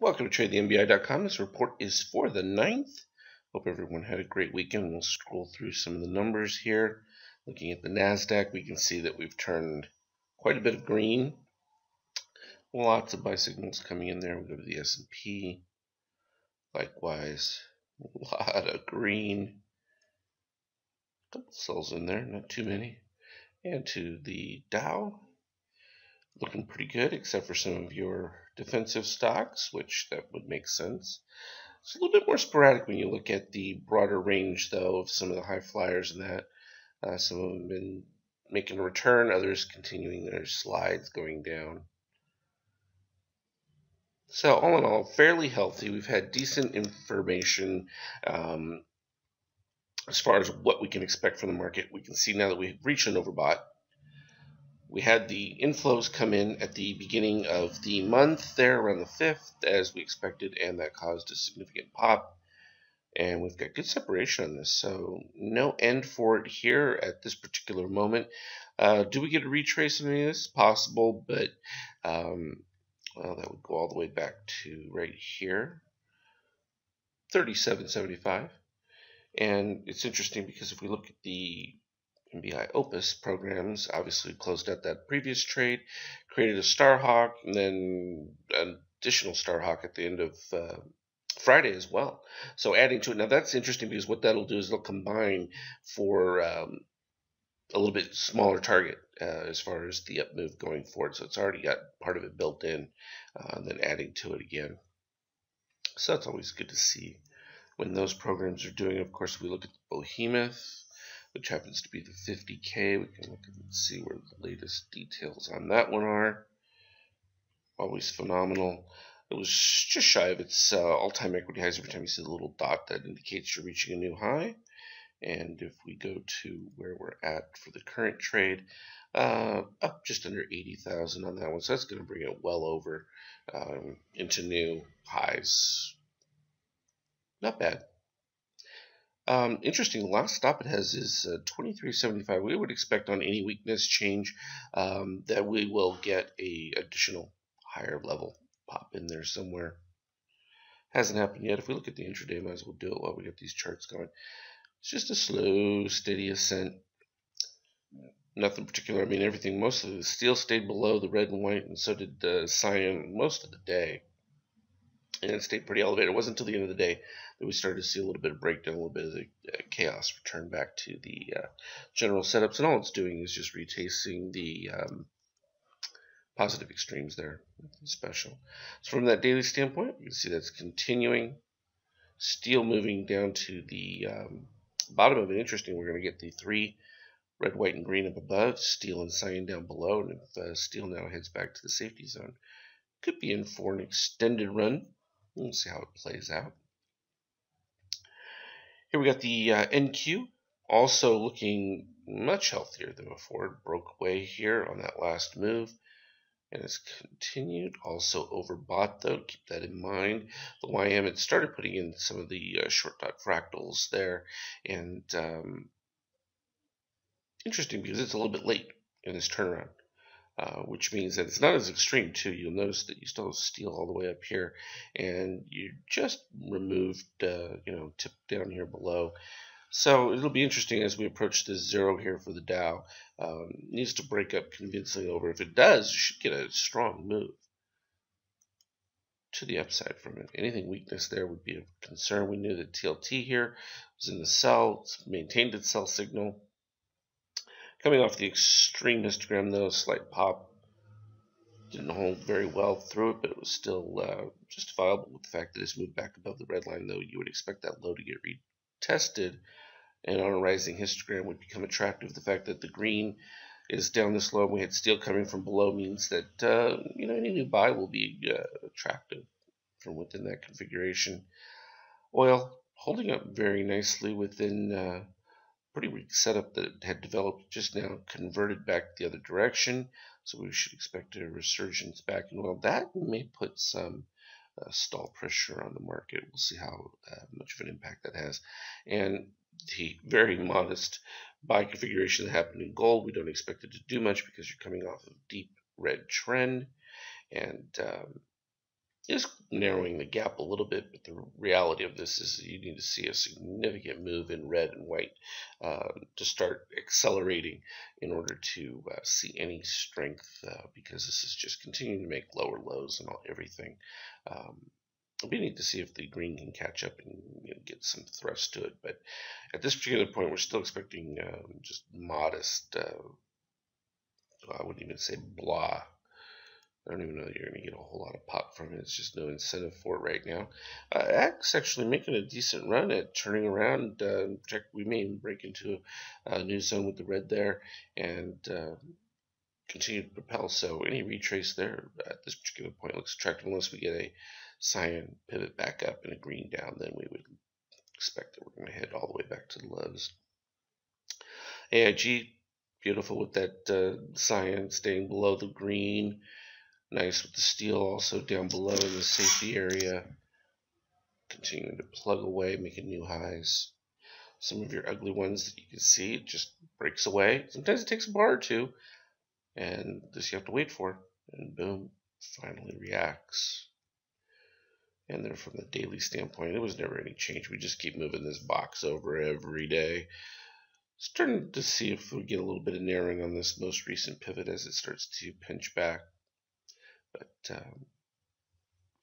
Welcome to TradeTheMBI.com. This report is for the 9th. Hope everyone had a great weekend. We'll scroll through some of the numbers here. Looking at the NASDAQ, we can see that we've turned quite a bit of green. Lots of buy signals coming in there. We go to the S&P. Likewise, a lot of green. A couple sells in there, not too many. And to the Dow, looking pretty good, except for some of your defensive stocks, which that would make sense. It's a little bit more sporadic when you look at the broader range, though, of some of the high flyers and that. Some of them have been making a return, others continuing their slides going down. So all in all, fairly healthy. We've had decent information as far as what we can expect from the market. We can see now that we've reached an overbought. We had the inflows come in at the beginning of the month there around the 5th, as we expected, and that caused a significant pop. And we've got good separation on this, so no end for it here at this particular moment. Do we get a retrace on any of this? Possible, but well, that would go all the way back to right here, 37.75. And it's interesting because if we look at the MBI Opus programs, obviously closed out that previous trade, created a Star Hawk, and then an additional Star Hawk at the end of Friday as well. So adding to it. Now that's interesting because what that'll do is they'll combine for a little bit smaller target as far as the up move going forward. So it's already got part of it built in, and then adding to it again. So that's always good to see when those programs are doing. Of course, we look at the Behemoth, which happens to be the 50K. We can look and see where the latest details on that one are. Always phenomenal. It was just shy of its all-time equity highs. Every time you see the little dot, that indicates you're reaching a new high. And if we go to where we're at for the current trade, up just under 80,000 on that one. So that's going to bring it well over into new highs. Not bad. Interesting, the last stop it has is 23.75. We would expect on any weakness change that we will get a additional higher level pop in there somewhere. Hasn't happened yet. If we look at the intraday, might as well do it while we get these charts going. It's just a slow, steady ascent. Nothing particular. I mean, everything, most of the steel stayed below the red and white, and so did the cyan most of the day. And it stayed pretty elevated. It wasn't until the end of the day that we started to see a little bit of breakdown, a little bit of the chaos return back to the general setups. And all it's doing is just retracing the positive extremes there. Nothing special. So from that daily standpoint, you can see that's continuing. Steel moving down to the bottom of it. Interesting, we're going to get the 3 red, white, and green up above, steel and cyan down below. And if steel now heads back to the safety zone, could be in for an extended run. We'll see how it plays out. Here we got the NQ, also looking much healthier than before. It broke away here on that last move and has continued. Also overbought, though. Keep that in mind. The YM had started putting in some of the short dot fractals there, and interesting because it's a little bit late in this turnaround. Which means that it's not as extreme too. You'll notice that you still have steel all the way up here, and you just removed, tipped down here below. So it'll be interesting as we approach this zero here for the Dow. Needs to break up convincingly over. If it does, you should get a strong move to the upside from it. Anything weakness there would be of concern. We knew that TLT here was in the sell. It's maintained its sell signal. Coming off the extreme histogram, though, a slight pop. Didn't hold very well through it, but it was still justifiable with the fact that it's moved back above the red line, though you would expect that low to get retested. And on a rising histogram would become attractive. The fact that the green is down this low and we had steel coming from below means that any new buy will be attractive from within that configuration. Oil holding up very nicely within pretty weak setup that it had developed, just now converted back the other direction. So we should expect a resurgence back in oil. That may put some stall pressure on the market. We'll see how much of an impact that has. And the very modest buy configuration that happened in gold, we don't expect it to do much because you're coming off of deep red trend. And is narrowing the gap a little bit, but the reality of this is you need to see a significant move in red and white to start accelerating in order to see any strength, because this is just continuing to make lower lows and everything. We need to see if the green can catch up and get some thrust to it, but at this particular point, we're still expecting just modest. I wouldn't even say blah. I don't even know that you're going to get a whole lot of pop from it. It's just no incentive for it right now. X actually making a decent run at turning around. We may break into a new zone with the red there and continue to propel. So any retrace there at this particular point looks attractive, unless we get a cyan pivot back up and a green down. Then we would expect that we're going to head all the way back to the lows. AIG, beautiful with that cyan staying below the green. Nice with the steel also down below in the safety area. Continuing to plug away, making new highs. Some of your ugly ones that you can see, it just breaks away. Sometimes it takes a bar or two, and this you have to wait for. And boom, finally reacts. And then from the daily standpoint, it was never any change. We just keep moving this box over every day. Starting to see if we get a little bit of narrowing on this most recent pivot as it starts to pinch back. But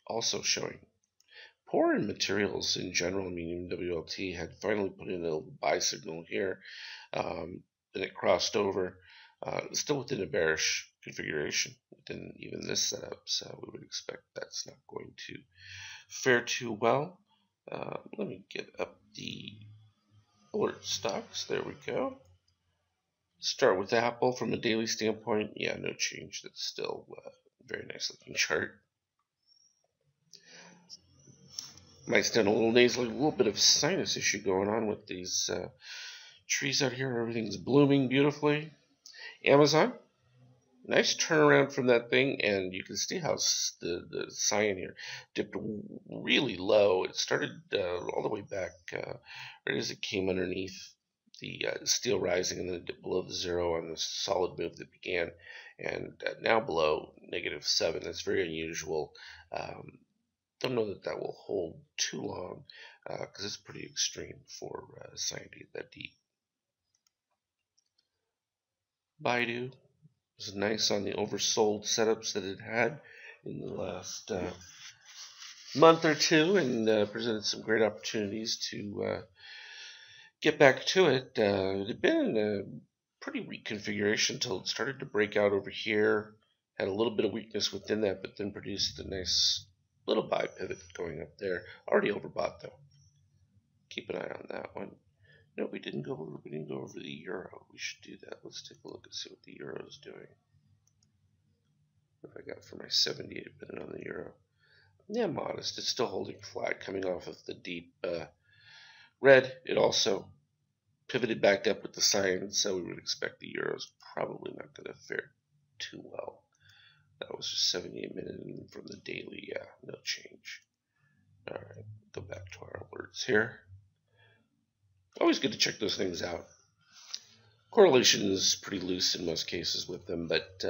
also showing poor in materials in general. I mean, even WLT had finally put in a buy signal here, and it crossed over, still within a bearish configuration within even this setup. So we would expect that's not going to fare too well. Let me get up the alert stocks. There we go. Start with Apple from a daily standpoint. Yeah, no change. That's still very nice looking chart. Might stand a little nasally, a little bit of sinus issue going on with these trees out here. Everything's blooming beautifully. Amazon, nice turnaround from that thing, and you can see how the cyan here dipped really low. It started all the way back right as it came underneath the steel rising, and then it dipped below the zero on the solid move that began, and now below -7. That's very unusual. Don't know that that will hold too long because it's pretty extreme for cyan to get that deep. Baidu was nice on the oversold setups that it had in the last month or two, and presented some great opportunities to get back to it. It had been in a pretty weak configuration until it started to break out over here. Had a little bit of weakness within that, but then produced a nice little buy pivot going up there. Already overbought though. Keep an eye on that one. No, we didn't go over the euro. We should do that. Let's take a look and see what the euro is doing. What have I got for my 78 minute on the euro? Yeah, modest. It's still holding flat, coming off of the deep red. It also pivoted back up with the cyan, so we would expect the euro's probably not going to fare too well. That was just 78 minute, and from the daily, yeah, no change. All right, go back to our alerts here. Always good to check those things out. Correlation is pretty loose in most cases with them, but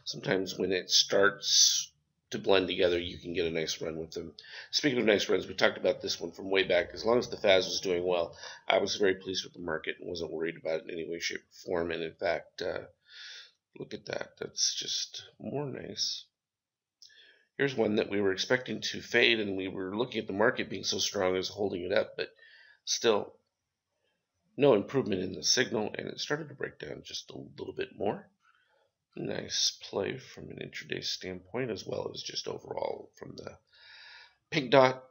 sometimes when it starts to blend together, you can get a nice run with them. Speaking of nice runs, we talked about this one from way back. As long as the FAS was doing well, I was very pleased with the market and wasn't worried about it in any way, shape, or form. And in fact, look at that. That's just more nice. Here's one that we were expecting to fade, and we were looking at the market being so strong as holding it up, but still no improvement in the signal, and it started to break down just a little bit more. Nice play from an intraday standpoint, as well as just overall from the pink dot.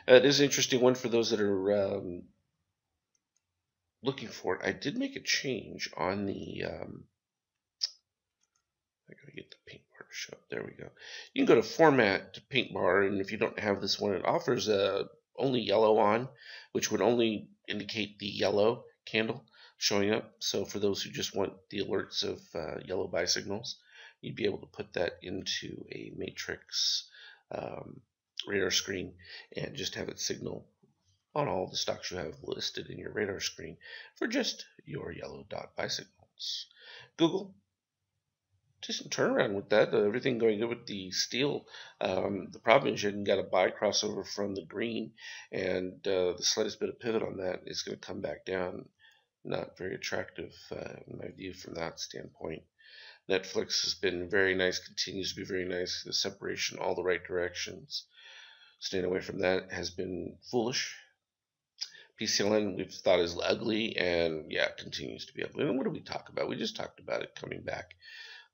It is an interesting one for those that are looking for it. I did make a change on the I gotta get the pink bar to show up. There we go. You can go to format to pink bar, and if you don't have this one, it offers only yellow on, which would only indicate the yellow candle showing up. So for those who just want the alerts of yellow buy signals, you'd be able to put that into a matrix radar screen and just have it signal on all the stocks you have listed in your radar screen for just your yellow dot buy signals. Google, decent turnaround with that. Everything going good with the steel. The problem is you got a buy crossover from the green, and the slightest bit of pivot on that is going to come back down. Not very attractive in my view from that standpoint. Netflix has been very nice, continues to be very nice. The separation, all the right directions. Staying away from that has been foolish. PCLN we've thought is ugly, and yeah, it continues to be ugly. And what did we talk about? We just talked about it coming back.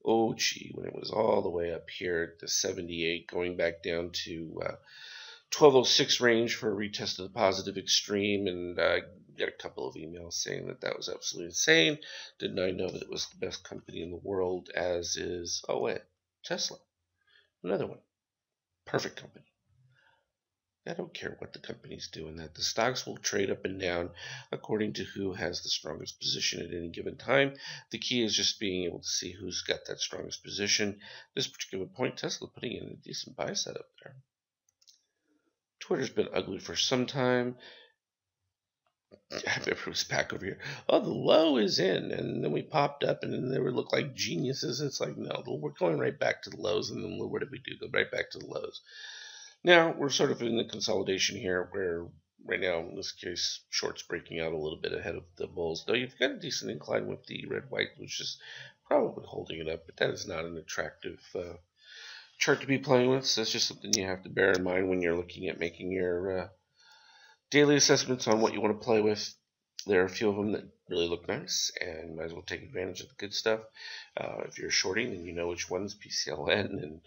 Oh, gee, when it was all the way up here to 78, going back down to 1206 range for a retest of the positive extreme, and got a couple of emails saying that that was absolutely insane. Didn't I know that it was the best company in the world, as is, oh wait, Tesla, another one, perfect company. I don't care what the company's doing, that the stocks will trade up and down according to who has the strongest position at any given time. The key is just being able to see who's got that strongest position. This particular point, Tesla putting in a decent buy setup there. Twitter's been ugly for some time. I remember it was back over here. Oh, the low is in, and then we popped up, and then they would look like geniuses. It's like, no, we're going right back to the lows, and then what did we do? Go right back to the lows. Now we're sort of in the consolidation here, where right now, in this case, shorts breaking out a little bit ahead of the bulls. Though you've got a decent incline with the red-white, which is probably holding it up, but that is not an attractive chart to be playing with. So that's just something you have to bear in mind when you're looking at making your daily assessments on what you want to play with. There are a few of them that really look nice, and might as well take advantage of the good stuff. If you're shorting, then you know which ones, PCLN and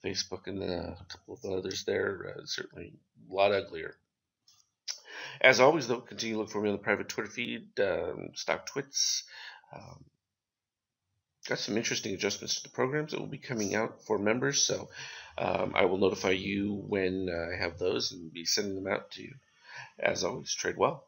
Facebook and a couple of others there. Certainly a lot uglier. As always, though, continue to look for me on the private Twitter feed, Stock Twits. Got some interesting adjustments to the programs that will be coming out for members, so I will notify you when I have those and be sending them out to you. As always, trade well.